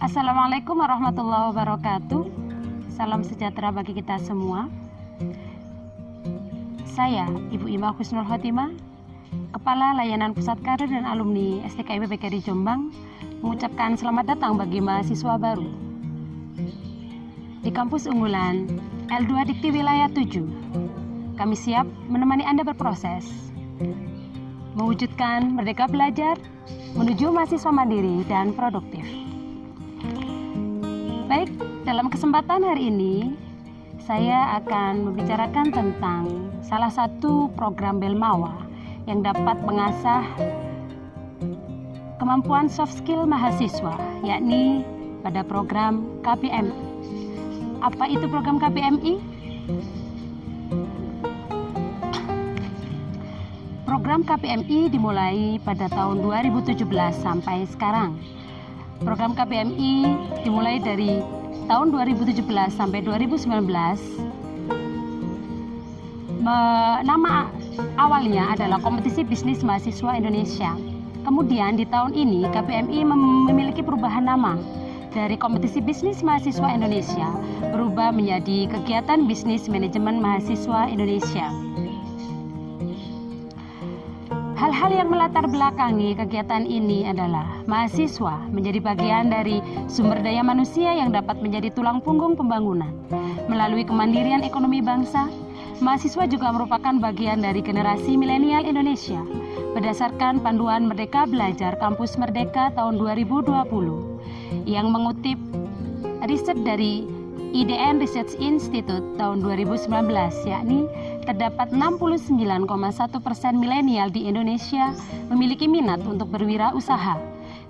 Assalamualaikum warahmatullahi wabarakatuh. Salam sejahtera bagi kita semua. Saya Ibu Ima Husnul Khotimah, Kepala Layanan Pusat Kader dan Alumni STKIP PGRI Jombang, mengucapkan selamat datang bagi mahasiswa baru di kampus unggulan L2 Dikti Wilayah 7. Kami siap menemani Anda berproses mewujudkan merdeka belajar menuju mahasiswa mandiri dan produktif. Baik, dalam kesempatan hari ini saya akan membicarakan tentang salah satu program Belmawa yang dapat mengasah kemampuan soft skill mahasiswa, yakni pada program KPMI. Apa itu program KPMI? Program KPMI dimulai pada tahun 2017 sampai sekarang. Program KPMI dimulai dari tahun 2017 sampai 2019. Nama awalnya adalah Kompetisi Bisnis Mahasiswa Indonesia. Kemudian di tahun ini KPMI memiliki perubahan nama dari Kompetisi Bisnis Mahasiswa Indonesia berubah menjadi Kegiatan Bisnis Manajemen Mahasiswa Indonesia. Hal-hal yang melatar belakangi kegiatan ini adalah mahasiswa menjadi bagian dari sumber daya manusia yang dapat menjadi tulang punggung pembangunan. Melalui kemandirian ekonomi bangsa, mahasiswa juga merupakan bagian dari generasi milenial Indonesia. Berdasarkan panduan Merdeka Belajar Kampus Merdeka tahun 2020 yang mengutip riset dari IDN Research Institute tahun 2019, yakni terdapat 69,1% milenial di Indonesia memiliki minat untuk berwirausaha.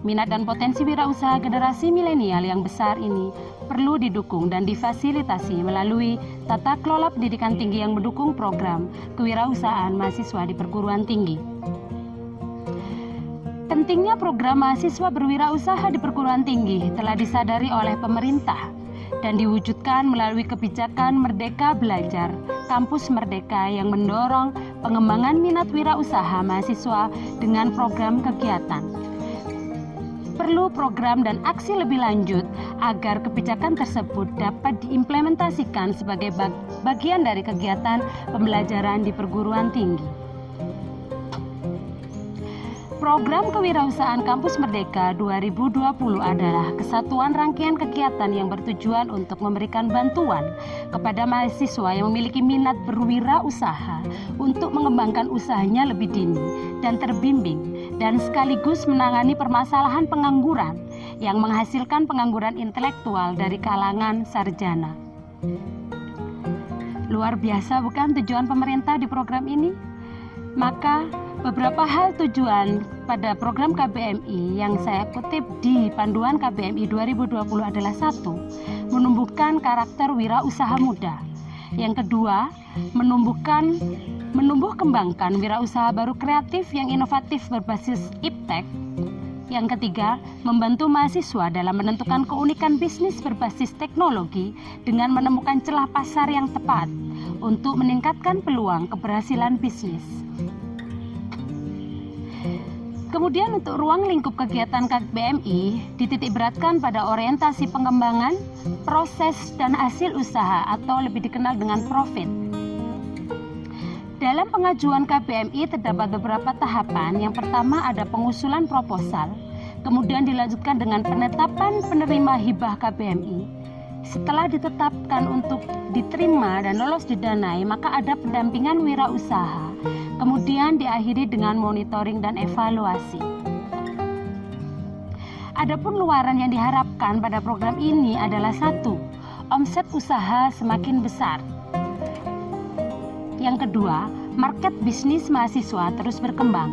Minat dan potensi wirausaha generasi milenial yang besar ini perlu didukung dan difasilitasi melalui tata kelola pendidikan tinggi yang mendukung program kewirausahaan mahasiswa di perguruan tinggi. Pentingnya program mahasiswa berwirausaha di perguruan tinggi telah disadari oleh pemerintah dan diwujudkan melalui kebijakan Merdeka Belajar Kampus Merdeka yang mendorong pengembangan minat wirausaha mahasiswa dengan program kegiatan. Perlu program dan aksi lebih lanjut agar kebijakan tersebut dapat diimplementasikan sebagai bagian dari kegiatan pembelajaran di perguruan tinggi. Program Kewirausahaan Kampus Merdeka 2020 adalah kesatuan rangkaian kegiatan yang bertujuan untuk memberikan bantuan kepada mahasiswa yang memiliki minat berwirausaha untuk mengembangkan usahanya lebih dini dan terbimbing, dan sekaligus menangani permasalahan pengangguran yang menghasilkan pengangguran intelektual dari kalangan sarjana. Luar biasa bukan tujuan pemerintah di program ini? Maka beberapa hal tujuan pada program KPMI yang saya kutip di panduan KPMI 2020 adalah: 1. Menumbuhkan karakter wirausaha muda. Yang kedua, menumbuh kembangkan wirausaha baru kreatif yang inovatif berbasis iptek. Yang ketiga, membantu mahasiswa dalam menentukan keunikan bisnis berbasis teknologi dengan menemukan celah pasar yang tepat untuk meningkatkan peluang keberhasilan bisnis. Kemudian untuk ruang lingkup kegiatan KPMI dititikberatkan pada orientasi pengembangan, proses, dan hasil usaha atau lebih dikenal dengan profit. Dalam pengajuan KPMI terdapat beberapa tahapan. Yang pertama ada pengusulan proposal, kemudian dilanjutkan dengan penetapan penerima hibah KPMI. Setelah ditetapkan untuk diterima dan lolos didanai, maka ada pendampingan wirausaha. Kemudian diakhiri dengan monitoring dan evaluasi. Adapun luaran yang diharapkan pada program ini adalah: 1. Omset usaha semakin besar. Yang kedua, market bisnis mahasiswa terus berkembang.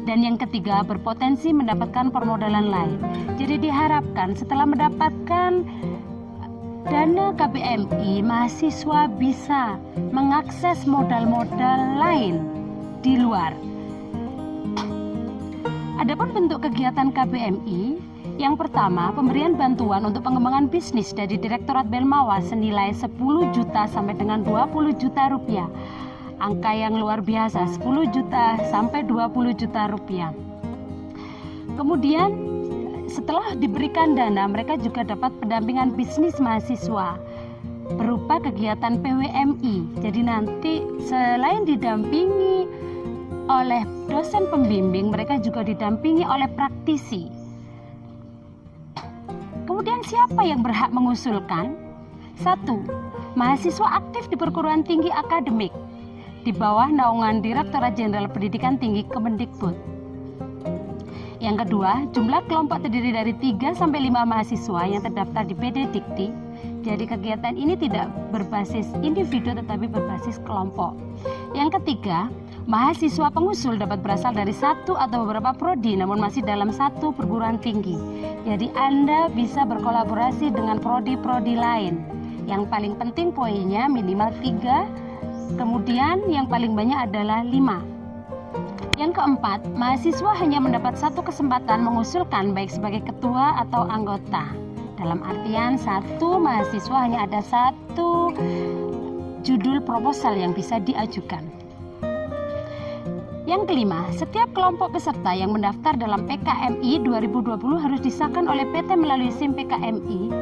Dan yang ketiga, berpotensi mendapatkan permodalan lain. Jadi diharapkan setelah mendapatkan dana KPMI, mahasiswa bisa mengakses modal-modal lain di luar. Adapun bentuk kegiatan KPMI, yang pertama, pemberian bantuan untuk pengembangan bisnis dari Direktorat Belmawa senilai 10 juta sampai dengan 20 juta rupiah. Angka yang luar biasa, 10 juta sampai 20 juta rupiah. Kemudian setelah diberikan dana, mereka juga dapat pendampingan bisnis mahasiswa berupa kegiatan PWMI. Jadi nanti selain didampingi oleh dosen pembimbing, mereka juga didampingi oleh praktisi. Kemudian siapa yang berhak mengusulkan? 1. Mahasiswa aktif di perguruan tinggi akademik di bawah naungan Direktorat Jenderal Pendidikan Tinggi Kemendikbud. Yang kedua, jumlah kelompok terdiri dari 3-5 mahasiswa yang terdaftar di PD Dikti. Jadi kegiatan ini tidak berbasis individu tetapi berbasis kelompok. Yang ketiga, mahasiswa pengusul dapat berasal dari satu atau beberapa prodi namun masih dalam satu perguruan tinggi. Jadi Anda bisa berkolaborasi dengan prodi-prodi lain. Yang paling penting poinnya minimal 3, kemudian yang paling banyak adalah 5. Yang keempat, mahasiswa hanya mendapat satu kesempatan mengusulkan baik sebagai ketua atau anggota. Dalam artian satu mahasiswa hanya ada satu judul proposal yang bisa diajukan. Yang kelima, setiap kelompok peserta yang mendaftar dalam PKMI 2020 harus disahkan oleh PT melalui SIM PKMI.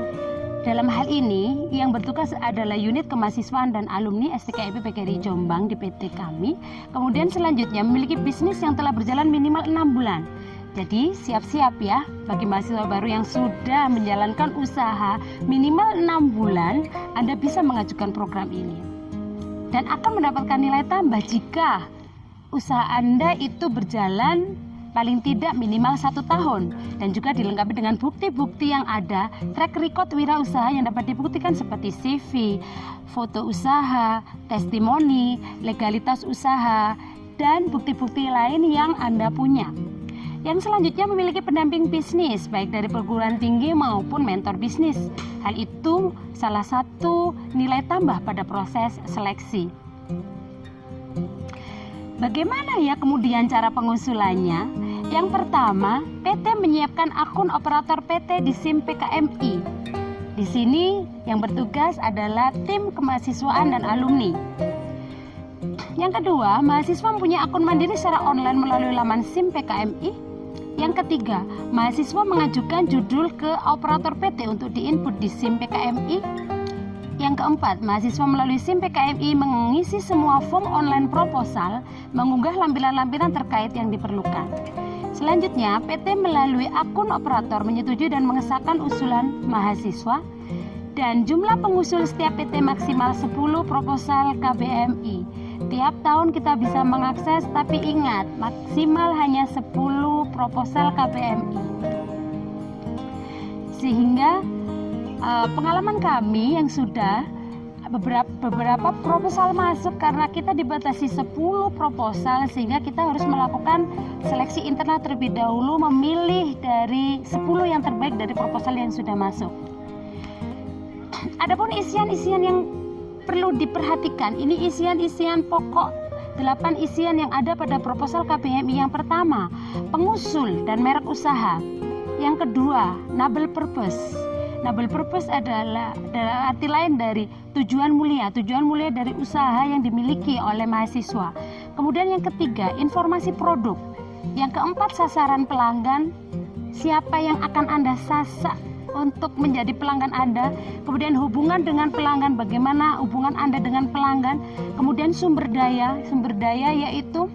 Dalam hal ini, yang bertugas adalah unit kemahasiswaan dan alumni STKIP PGRI Jombang di PT kami. Kemudian selanjutnya memiliki bisnis yang telah berjalan minimal 6 bulan. Jadi siap-siap ya bagi mahasiswa baru yang sudah menjalankan usaha minimal 6 bulan, Anda bisa mengajukan program ini. Dan akan mendapatkan nilai tambah jika usaha Anda itu berjalan paling tidak minimal 1 tahun dan juga dilengkapi dengan bukti-bukti yang ada, track record wirausaha yang dapat dibuktikan seperti CV, foto usaha, testimoni, legalitas usaha, dan bukti-bukti lain yang Anda punya. Yang selanjutnya memiliki pendamping bisnis baik dari perguruan tinggi maupun mentor bisnis. Hal itu salah satu nilai tambah pada proses seleksi. Bagaimana ya kemudian cara pengusulannya? Yang pertama, PT menyiapkan akun operator PT di SIM PKMI. Di sini yang bertugas adalah tim kemahasiswaan dan alumni. Yang kedua, mahasiswa mempunyai akun mandiri secara online melalui laman SIM PKMI. Yang ketiga, mahasiswa mengajukan judul ke operator PT untuk diinput di SIM PKMI. Yang keempat, mahasiswa melalui SIM PKMI mengisi semua form online proposal, mengunggah lampiran-lampiran terkait yang diperlukan. Selanjutnya, PT melalui akun operator menyetujui dan mengesahkan usulan mahasiswa. Dan jumlah pengusul setiap PT maksimal 10 proposal KBMI. Tiap tahun kita bisa mengakses, tapi ingat, maksimal hanya 10 proposal KBMI. Sehingga pengalaman kami yang sudah beberapa proposal masuk karena kita dibatasi 10 proposal sehingga kita harus melakukan seleksi internal terlebih dahulu, memilih dari 10 yang terbaik dari proposal yang sudah masuk. Adapun isian-isian yang perlu diperhatikan, ini isian-isian pokok 8 isian yang ada pada proposal KBMI. Yang pertama, pengusul dan merek usaha. Yang kedua, noble purpose. Noble purpose adalah arti lain dari tujuan mulia dari usaha yang dimiliki oleh mahasiswa. Kemudian yang ketiga, informasi produk. Yang keempat, sasaran pelanggan, siapa yang akan Anda sasar untuk menjadi pelanggan Anda. Kemudian hubungan dengan pelanggan, bagaimana hubungan Anda dengan pelanggan. Kemudian sumber daya yaitu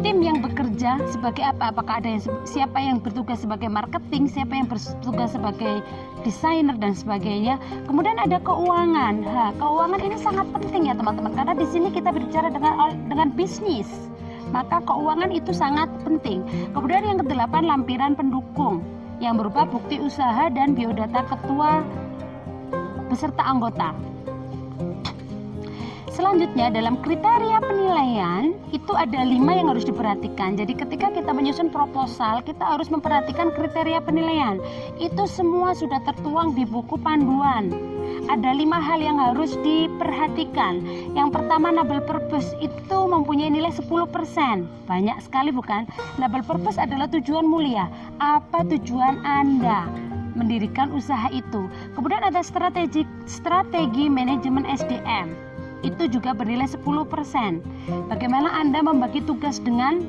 tim yang bekerja sebagai apa? Apakah ada siapa yang bertugas sebagai marketing, siapa yang bertugas sebagai desainer dan sebagainya. Kemudian ada keuangan. Keuangan ini sangat penting ya teman-teman, karena di sini kita berbicara dengan bisnis. Maka keuangan itu sangat penting. Kemudian yang kedelapan, lampiran pendukung yang berupa bukti usaha dan biodata ketua beserta anggota. Selanjutnya, dalam kriteria penilaian itu ada 5 yang harus diperhatikan. Jadi ketika kita menyusun proposal, kita harus memperhatikan kriteria penilaian. Itu semua sudah tertuang di buku panduan. Ada 5 hal yang harus diperhatikan. Yang pertama, noble purpose itu mempunyai nilai 10%. Banyak sekali bukan? Noble purpose adalah tujuan mulia. Apa tujuan Anda mendirikan usaha itu? Kemudian ada strategi manajemen SDM. Itu juga bernilai 10%. Bagaimana Anda membagi tugas dengan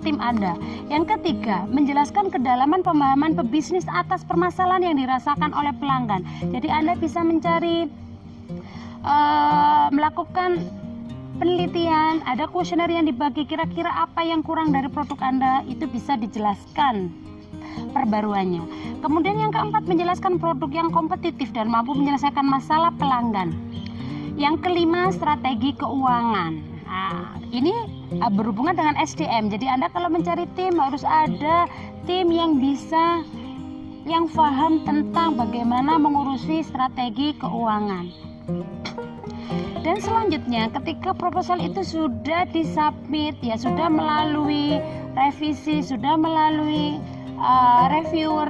tim Anda. Yang ketiga, menjelaskan kedalaman pemahaman pebisnis atas permasalahan yang dirasakan oleh pelanggan. Jadi Anda bisa mencari, melakukan penelitian, ada kuesioner yang dibagi, kira-kira apa yang kurang dari produk Anda, itu bisa dijelaskan perbaruannya. Kemudian yang keempat, menjelaskan produk yang kompetitif dan mampu menyelesaikan masalah pelanggan. Yang kelima, strategi keuangan. Nah, ini berhubungan dengan SDM. Jadi Anda kalau mencari tim harus ada tim yang paham tentang bagaimana mengurusi strategi keuangan. Dan selanjutnya, ketika proposal itu sudah disubmit, ya sudah melalui revisi, sudah melalui reviewer,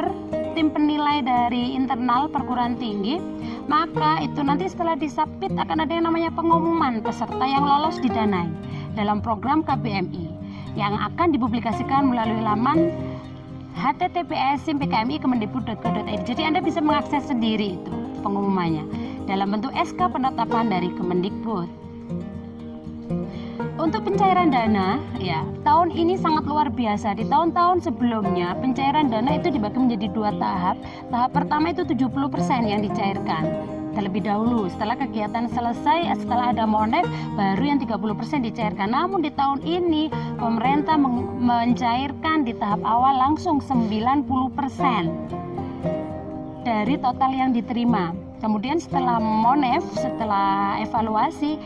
tim penilai dari internal perguruan tinggi, maka itu nanti setelah disubmit akan ada yang namanya pengumuman peserta yang lolos didanai dalam program KBMI yang akan dipublikasikan melalui laman https://pkmi.kemendikbud.go.id. Jadi Anda bisa mengakses sendiri itu pengumumannya dalam bentuk SK penetapan dari Kemendikbud. Untuk pencairan dana, ya, tahun ini sangat luar biasa. Di tahun-tahun sebelumnya pencairan dana itu dibagi menjadi 2 tahap. Tahap pertama itu 70% yang dicairkan terlebih dahulu. Setelah kegiatan selesai, setelah ada Monef, baru yang 30% dicairkan. Namun di tahun ini pemerintah mencairkan di tahap awal langsung 90% dari total yang diterima. Kemudian setelah Monef, setelah evaluasi,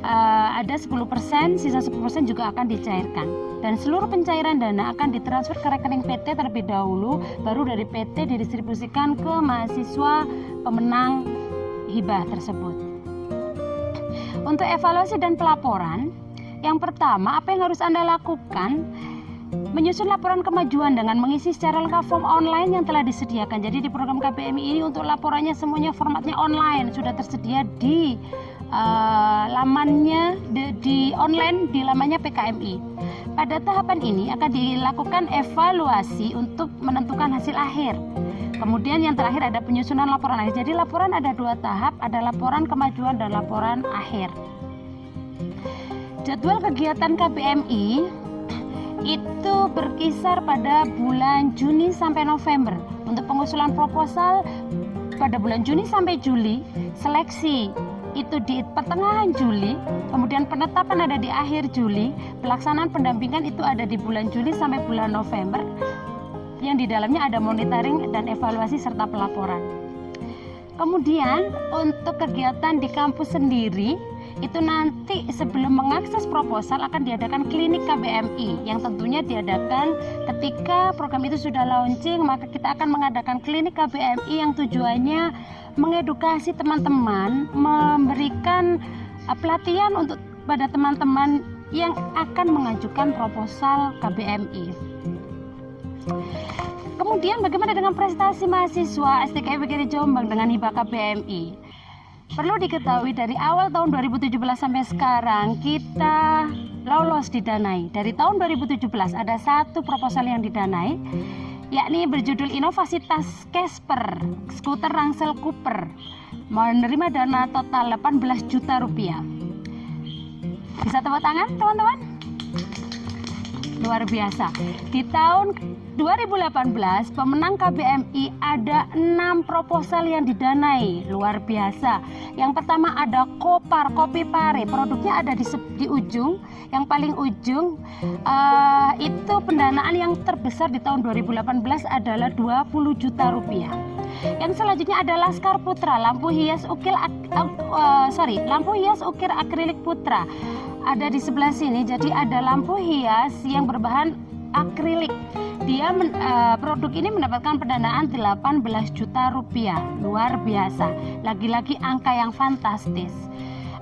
ada 10%, sisa 10% juga akan dicairkan. Dan seluruh pencairan dana akan ditransfer ke rekening PT terlebih dahulu, baru dari PT didistribusikan ke mahasiswa pemenang hibah tersebut. Untuk evaluasi dan pelaporan, yang pertama, apa yang harus Anda lakukan? Menyusun laporan kemajuan dengan mengisi secara lengkap form online yang telah disediakan. Jadi di program KBMI ini untuk laporannya semuanya formatnya online, sudah tersedia di lamannya di online di lamannya PKMI. Pada tahapan ini akan dilakukan evaluasi untuk menentukan hasil akhir. Kemudian yang terakhir ada penyusunan laporan akhir. Jadi laporan ada 2 tahap, ada laporan kemajuan dan laporan akhir. Jadwal kegiatan KBMI itu berkisar pada bulan Juni sampai November. Untuk pengusulan proposal pada bulan Juni sampai Juli, seleksi itu di pertengahan Juli, kemudian penetapan ada di akhir Juli, pelaksanaan pendampingan itu ada di bulan Juli sampai bulan November, yang di dalamnya ada monitoring dan evaluasi serta pelaporan. Kemudian untuk kegiatan di kampus sendiri, itu nanti sebelum mengakses proposal akan diadakan klinik KBMI yang tentunya diadakan ketika program itu sudah launching, maka kita akan mengadakan klinik KBMI yang tujuannya mengedukasi teman-teman, memberikan pelatihan untuk pada teman-teman yang akan mengajukan proposal KBMI. Kemudian bagaimana dengan prestasi mahasiswa STKI PGRI Jombang dengan hibah KBMI? Perlu diketahui dari awal tahun 2017 sampai sekarang kita lolos didanai. Dari tahun 2017 ada 1 proposal yang didanai, yakni berjudul Inovasi Tas Casper Skuter Ransel Cooper, menerima dana total 18 juta rupiah. Bisa tepuk tangan teman-teman? Luar biasa. Di tahun 2018 pemenang KBMI ada 6 proposal yang didanai, luar biasa. Yang pertama ada Kopar Kopi Pare, produknya ada di ujung, yang paling ujung. Itu pendanaan yang terbesar di tahun 2018 adalah 20 juta rupiah. Yang selanjutnya ada Laskar Putra, lampu hias ukir akrilik Putra. Ada di sebelah sini, jadi ada lampu hias yang berbahan akrilik. Dia produk ini mendapatkan pendanaan 18 juta rupiah, luar biasa. Lagi-lagi angka yang fantastis.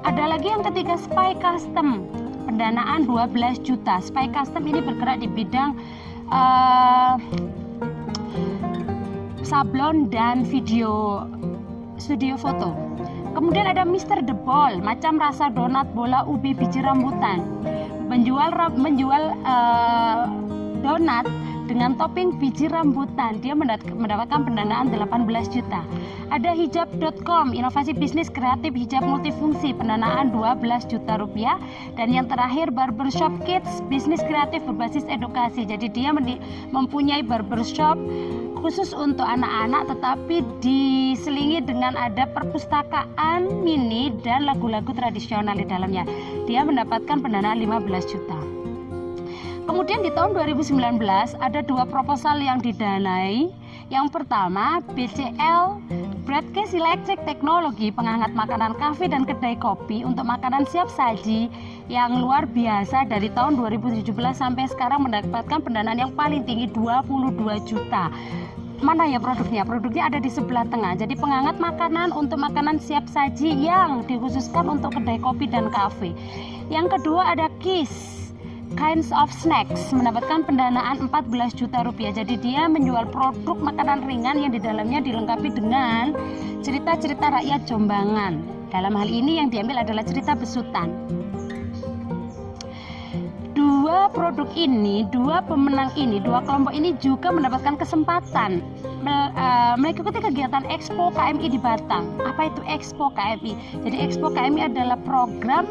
Ada lagi yang ketiga Spy Custom, pendanaan 12 juta. Spy Custom ini bergerak di bidang sablon dan video studio foto. Kemudian ada Mr. The Ball, macam rasa donat bola ubi biji rambutan. Menjual donat dengan topping biji rambutan. Dia mendapatkan pendanaan 18 juta. Ada hijab.com, inovasi bisnis kreatif hijab multifungsi, pendanaan 12 juta rupiah. Dan yang terakhir Barbershop Kids, bisnis kreatif berbasis edukasi. Jadi dia mempunyai barbershop khusus untuk anak-anak, tetapi diselingi dengan ada perpustakaan mini dan lagu-lagu tradisional di dalamnya. Dia mendapatkan pendanaan 15 juta. Kemudian di tahun 2019 ada 2 proposal yang didanai. Yang pertama BCL Broadcast Electric Technology, penghangat makanan kafe dan kedai kopi untuk makanan siap saji yang luar biasa. Dari tahun 2017 sampai sekarang mendapatkan pendanaan yang paling tinggi 22 juta. Mana ya produknya? Produknya ada di sebelah tengah. Jadi penghangat makanan untuk makanan siap saji yang dikhususkan untuk kedai kopi dan kafe. Yang kedua ada KISS, Kinds of Snacks, mendapatkan pendanaan 14 juta rupiah. Jadi dia menjual produk makanan ringan yang di dalamnya dilengkapi dengan cerita-cerita rakyat Jombangan. Dalam hal ini yang diambil adalah cerita besutan. 2 produk ini, 2 pemenang ini, 2 kelompok ini juga mendapatkan kesempatan mengikuti kegiatan Expo KMI di Batang. Apa itu Expo KMI? Jadi Expo KMI adalah program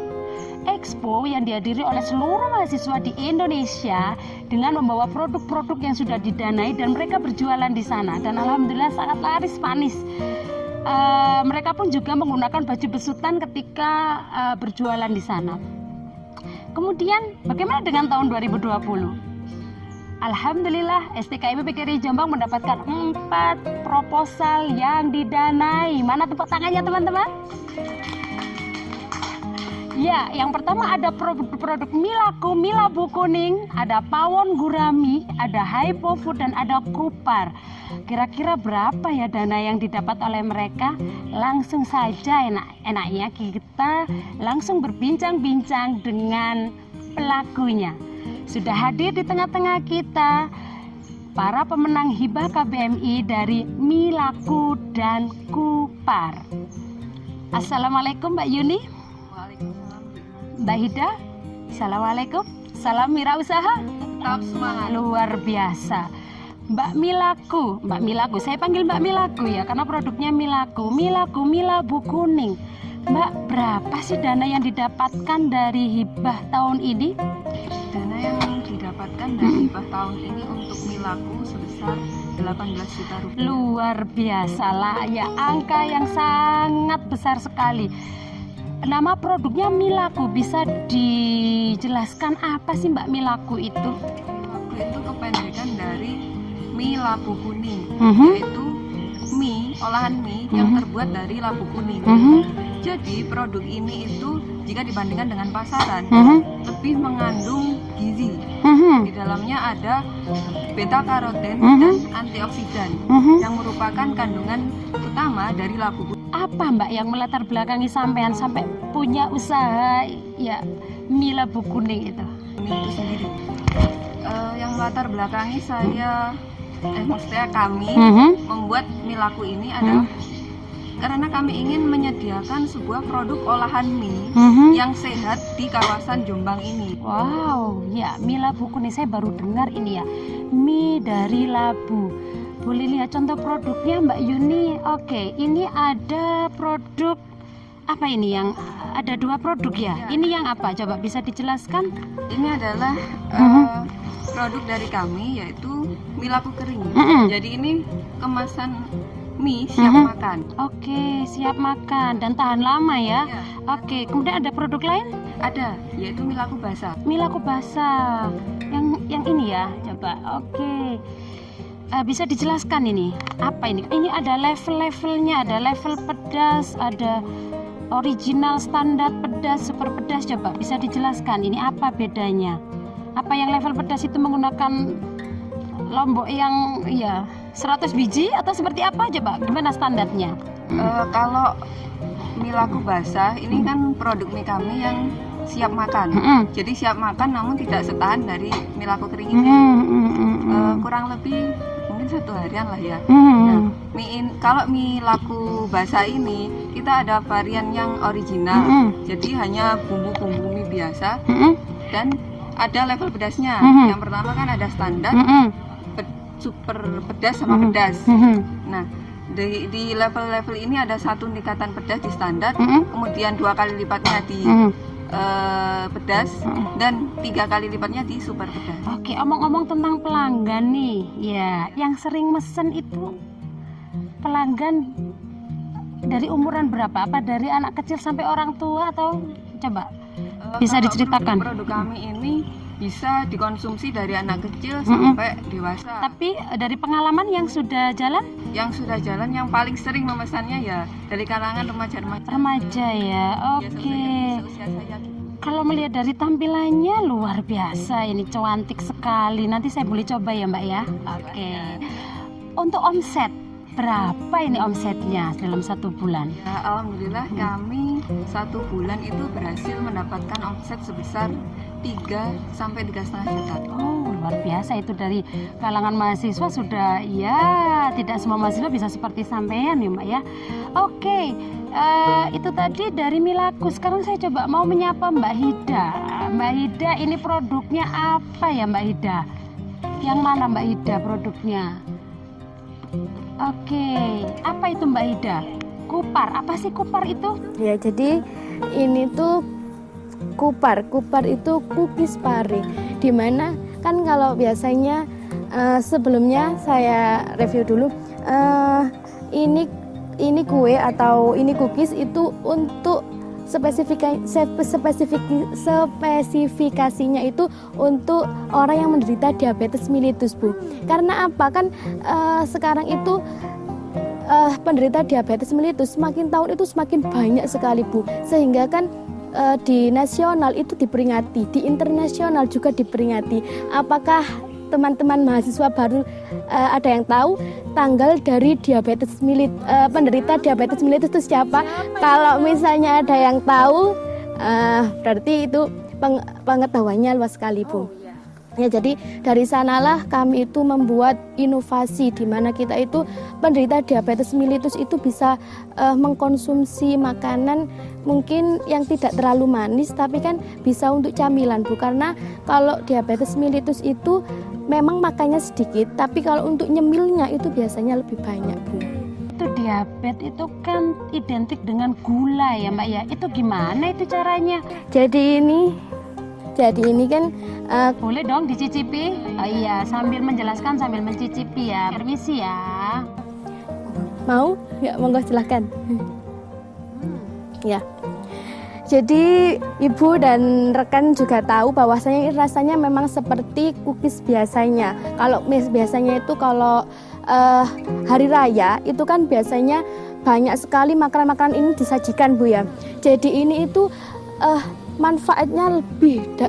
Expo yang dihadiri oleh seluruh mahasiswa di Indonesia dengan membawa produk-produk yang sudah didanai dan mereka berjualan di sana, dan alhamdulillah sangat laris manis. Mereka pun juga menggunakan baju besutan ketika berjualan di sana. Kemudian bagaimana dengan tahun 2020? Alhamdulillah STKIP PGRI Jombang mendapatkan 4 proposal yang didanai. Mana tepuk tangannya teman-teman? Ya, yang pertama ada produk Milaku, Milabu kuning, ada Pawon Gurami, ada Hypo Food, dan ada Kupar. Kira-kira berapa ya dana yang didapat oleh mereka? Langsung saja enaknya kita langsung berbincang-bincang dengan pelakunya. Sudah hadir di tengah-tengah kita para pemenang hibah KBMI dari Milaku dan Kupar. Assalamualaikum Mbak Yuni. Mbak Hida, assalamualaikum. Salam wirausaha. Tetap semangat. Luar biasa. Mbak Milaku, saya panggil Mbak Milaku ya, karena produknya Milaku, Milabu kuning. Mbak, berapa sih dana yang didapatkan dari hibah tahun ini? Dana yang didapatkan dari hibah tahun ini untuk Milaku sebesar 18 juta rupiah. Luar biasa lah ya, angka yang sangat besar sekali. Nama produknya Milaku, bisa dijelaskan apa sih Mbak Milaku itu? Milaku itu kependekan dari mie labu kuning, yaitu mie, olahan mie yang terbuat dari labu kuning. Jadi produk ini itu jika dibandingkan dengan pasaran lebih mengandung gizi. Di dalamnya ada beta karoten dan antioksidan yang merupakan kandungan utama dari labu kuning. Apa Mbak yang melatar belakangi sampean sampai punya usaha ya mie labu kuning itu? Itu sendiri yang melatar belakangi saya, maksudnya kami membuat Milaku ini adalah karena kami ingin menyediakan sebuah produk olahan mie yang sehat di kawasan Jombang ini. Wow, ya mie labu kuning, saya baru dengar ini ya, mie dari labu. Boleh lihat contoh produknya Mbak Yuni? Oke, ini ada produk apa ini, yang ada 2 produk ya? Ini yang apa? Coba bisa dijelaskan? Ini adalah produk dari kami, yaitu Milaku kering. Jadi ini kemasan mie siap makan. Oke, siap makan dan tahan lama ya. Oke, kemudian ada produk lain? Ada, yaitu Milaku basah. Milaku basah. Yang ini ya, coba. Oke. Bisa dijelaskan ini apa ini? Ini ada level-levelnya, ada level pedas, ada original, standar pedas, super pedas. Coba bisa dijelaskan ini apa bedanya? Apa yang level pedas itu menggunakan lombok yang ya 100 biji atau seperti apa? Coba gimana standarnya? Kalau Milaku basah ini kan produk mie kami yang siap makan. Jadi siap makan namun tidak setahan dari Milaku kering ini. Kurang lebih mungkin 1 harian lah ya. Nah, kalau mie laku basah ini kita ada varian yang original. Jadi hanya bumbu-bumbu mie biasa dan ada level pedasnya. Yang pertama kan ada standar, super pedas sama pedas. Nah, di level-level ini ada satu tingkatan pedas di standar, kemudian 2 kali lipatnya di pedas, dan 3 kali lipatnya di super pedas. Oke, omong-omong tentang pelanggan nih, ya, yang sering mesen itu pelanggan dari umuran berapa? Apa dari anak kecil sampai orang tua, atau coba bisa diceritakan? Produk kami ini bisa dikonsumsi dari anak kecil sampai dewasa. Tapi dari pengalaman yang sudah jalan? Yang sudah jalan, yang paling sering memesannya ya dari kalangan remaja-remaja. Remaja ya, oke. Usia saya gitu. Kalau melihat dari tampilannya luar biasa, ini cantik sekali. Nanti saya boleh coba ya Mbak ya? Oke. Untuk omset, berapa ini omsetnya dalam 1 bulan? Ya, alhamdulillah kami 1 bulan itu berhasil mendapatkan omset sebesar 3 sampai 3,5 juta. Oh, luar biasa, itu dari kalangan mahasiswa sudah, ya, tidak semua mahasiswa bisa seperti sampean ya Mbak ya. Oke, itu tadi dari Milaku. Sekarang saya coba mau menyapa Mbak Hida. Mbak Hida, ini produknya apa ya Mbak Hida? Yang mana Mbak Hida produknya? Oke, apa itu Mbak Hida? Kupar, apa sih kupar itu? Ya, jadi ini tuh kupar itu cookies pare. Dimana kan kalau biasanya sebelumnya saya review dulu, ini kue atau ini cookies itu untuk spesifikasinya itu untuk orang yang menderita diabetes mellitus, Bu. Karena apa? Kan sekarang itu penderita diabetes mellitus semakin tahun itu semakin banyak sekali, Bu. Sehingga kan di nasional itu diperingati, di internasional juga diperingati. Apakah teman-teman mahasiswa baru ada yang tahu tanggal dari diabetes penderita diabetes mellitus itu siapa? Kalau misalnya ada yang tahu, berarti itu pengetahuannya luas sekali, Bu. Ya, jadi dari sanalah kami itu membuat inovasi di mana kita itu penderita diabetes mellitus itu bisa mengkonsumsi makanan mungkin yang tidak terlalu manis, tapi kan bisa untuk camilan, Bu. Karena kalau diabetes mellitus itu memang makannya sedikit, tapi kalau untuk nyemilnya itu biasanya lebih banyak, Bu. Itu diabetes itu kan identik dengan gula ya Mbak ya. Itu gimana itu caranya? Jadi ini kan Boleh dong dicicipi? Oh iya, sambil menjelaskan sambil mencicipi ya. Permisi ya. mau? Ya, monggo silahkan. Ya. Jadi ibu dan rekan juga tahu bahwasanya ini rasanya memang seperti cookies biasanya. Kalau biasanya itu kalau hari raya itu kan biasanya banyak sekali makanan-makanan ini disajikan, Bu ya. Jadi ini itu manfaatnya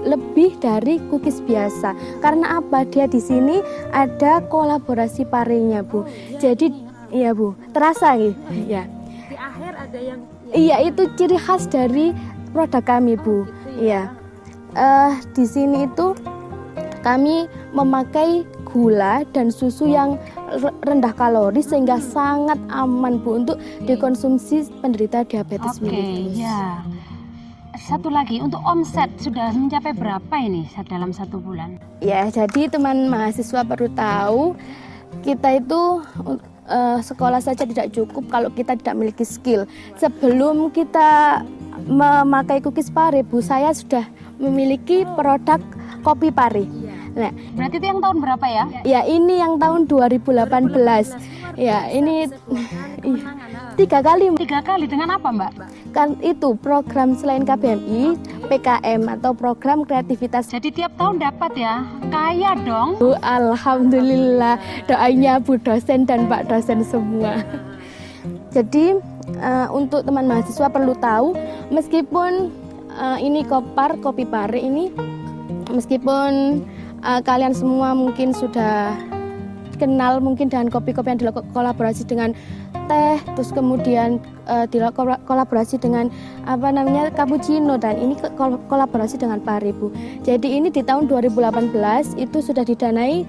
lebih dari cookies biasa. Karena apa? Dia di sini ada kolaborasi parenya, Bu. Jadi iya, Bu, terasa gitu. Ya. Di akhir ada yang Iya, itu ciri khas dari produk kami, Bu. Iya. Di sini itu kami memakai gula dan susu yang rendah kalori sehingga sangat aman, Bu, untuk dikonsumsi penderita diabetes mellitus. ya. Satu lagi, untuk omset sudah mencapai berapa ini dalam 1 bulan? Ya, jadi teman mahasiswa perlu tahu, kita itu sekolah saja tidak cukup kalau kita tidak memiliki skill. Sebelum kita memakai cookies pare, Bu, saya sudah memiliki produk kopi pare. Nah, Berarti itu yang tahun berapa ya? ya ini yang tahun 2018. Ya, ini 3 kali. 3 kali, dengan apa Mbak? Kan itu program selain KBMI, PKM atau program kreativitas. Jadi tiap tahun dapat ya? Kaya dong. Bu, alhamdulillah, doanya Bu dosen dan Pak dosen semua. Jadi untuk teman mahasiswa perlu tahu, meskipun ini kopi pare ini, meskipun kalian semua mungkin sudah kenal mungkin dengan kopi-kopi yang dikolaborasi dengan teh, terus kemudian kolaborasi dengan cappuccino, dan ini kolaborasi dengan pare, Bu. Jadi ini di tahun 2018 itu sudah didanai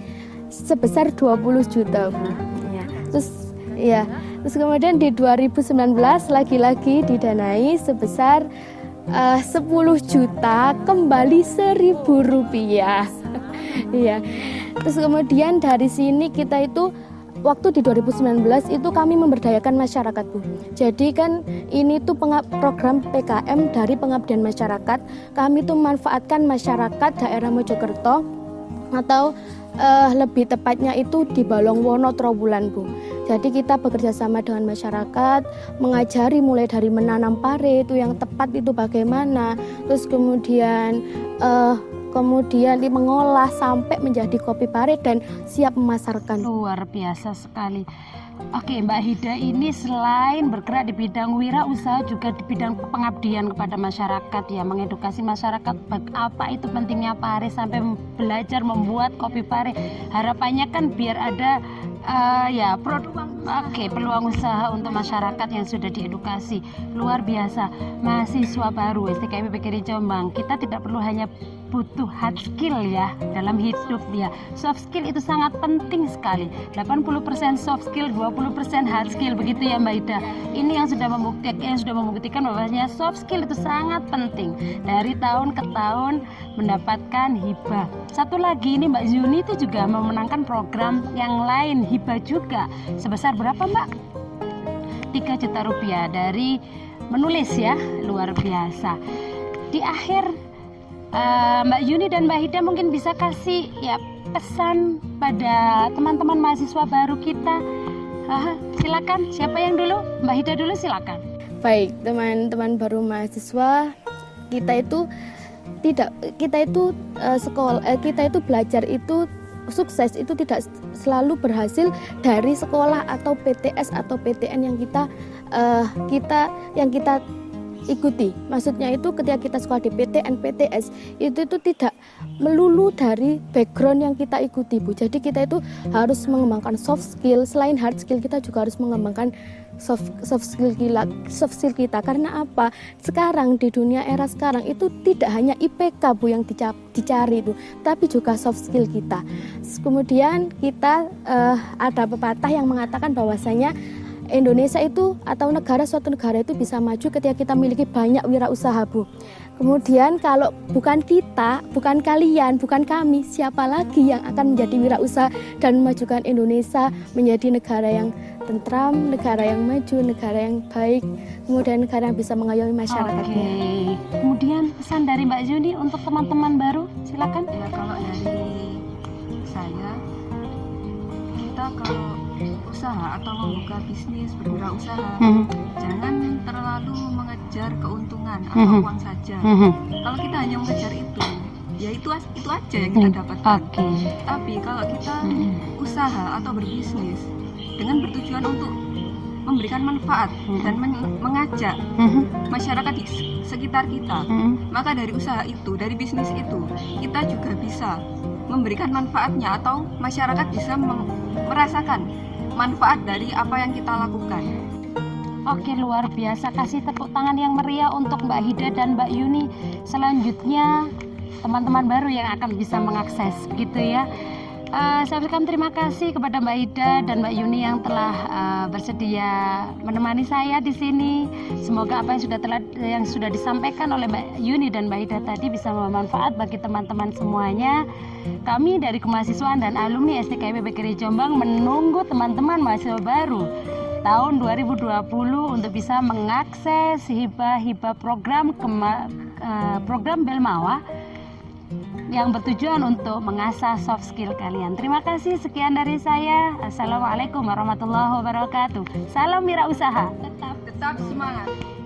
sebesar 20 juta, Bu. Ya. Terus kemudian di 2019 lagi-lagi didanai sebesar 10 juta kembali 1.000 rupiah. Iya. Terus kemudian dari sini kita itu waktu di 2019 itu kami memberdayakan masyarakat, Bu. Jadi kan ini tuh program PKM dari pengabdian masyarakat. Kami tuh memanfaatkan masyarakat daerah Mojokerto atau lebih tepatnya itu di Balongwono Trowulan, Bu. Jadi kita bekerja sama dengan masyarakat, mengajari mulai dari menanam pare itu yang tepat itu bagaimana, terus kemudian mengolah sampai menjadi kopi pare dan siap memasarkan. Luar biasa sekali. Oke, Mbak Hida ini selain bergerak di bidang wirausaha juga di bidang pengabdian kepada masyarakat ya, mengedukasi masyarakat apa itu pentingnya pare sampai belajar membuat kopi pare. Harapannya kan biar ada peluang usaha untuk masyarakat yang sudah diedukasi. Luar biasa. Mahasiswa baru STKIP PGRI Jombang, kita tidak perlu hanya butuh hard skill ya dalam hidup ya. Soft skill itu sangat penting sekali. 80% soft skill, 20% hard skill, begitu ya Mbak Ida. Ini yang sudah membuktikan bahwasanya soft skill itu sangat penting. Dari tahun ke tahun mendapatkan hibah. Satu lagi ini Mbak Yuni itu juga memenangkan program yang lain hibah juga. Sebesar berapa Mbak? 3 juta rupiah dari menulis ya. Luar biasa. Di akhir Mbak Yuni dan Mbak Hida mungkin bisa kasih ya pesan pada teman-teman mahasiswa baru kita. Silakan, siapa yang dulu? Mbak Hida dulu, silakan. Baik, teman-teman baru mahasiswa, kita itu belajar itu sukses itu tidak selalu berhasil dari sekolah atau PTS atau PTN yang kita ikuti. Maksudnya itu ketika kita sekolah di PTN, PTS itu tidak melulu dari background yang kita ikuti, Bu. Jadi kita itu harus mengembangkan soft skill. Selain hard skill, kita juga harus mengembangkan soft skill kita. Karena apa? Sekarang di dunia era sekarang itu tidak hanya IPK, Bu, yang dicari, Bu, tapi juga soft skill kita. Kemudian kita ada pepatah yang mengatakan bahwasanya Indonesia itu atau suatu negara itu bisa maju ketika kita memiliki banyak wirausaha, Bu. Kemudian kalau bukan kita, bukan kalian, bukan kami, siapa lagi yang akan menjadi wirausaha dan memajukan Indonesia menjadi negara yang tentram, negara yang maju, negara yang baik, kemudian negara yang bisa mengayomi masyarakatnya. Oke. Kemudian pesan dari Mbak Yuni untuk teman-teman baru, silakan. Ya, kalau dari saya, kita kalau usaha atau membuka bisnis, berwirausaha, jangan terlalu mengejar keuntungan atau uang saja. Kalau kita hanya mengejar itu, ya itu aja yang kita dapatkan. Tapi kalau kita usaha atau berbisnis dengan bertujuan untuk memberikan manfaat dan mengajak masyarakat di sekitar kita, maka dari usaha itu, dari bisnis itu, kita juga bisa memberikan manfaatnya atau masyarakat bisa merasakan manfaat dari apa yang kita lakukan. Oke, luar biasa. Kasih tepuk tangan yang meriah untuk Mbak Hida dan Mbak Yuni. Selanjutnya teman-teman baru yang akan bisa mengakses, gitu ya. Saya ucapkan terima kasih kepada Mbak Hida dan Mbak Yuni yang telah bersedia menemani saya di sini. Semoga apa yang sudah disampaikan oleh Mbak Yuni dan Mbak Hida tadi bisa bermanfaat bagi teman-teman semuanya. Kami dari kemahasiswaan dan alumni STKIP PGRI Jombang menunggu teman-teman mahasiswa baru tahun 2020 untuk bisa mengakses hibah program Belmawa yang bertujuan untuk mengasah soft skill kalian. Terima kasih, sekian dari saya. Assalamualaikum warahmatullahi wabarakatuh. Salam wirausaha. Tetap semangat.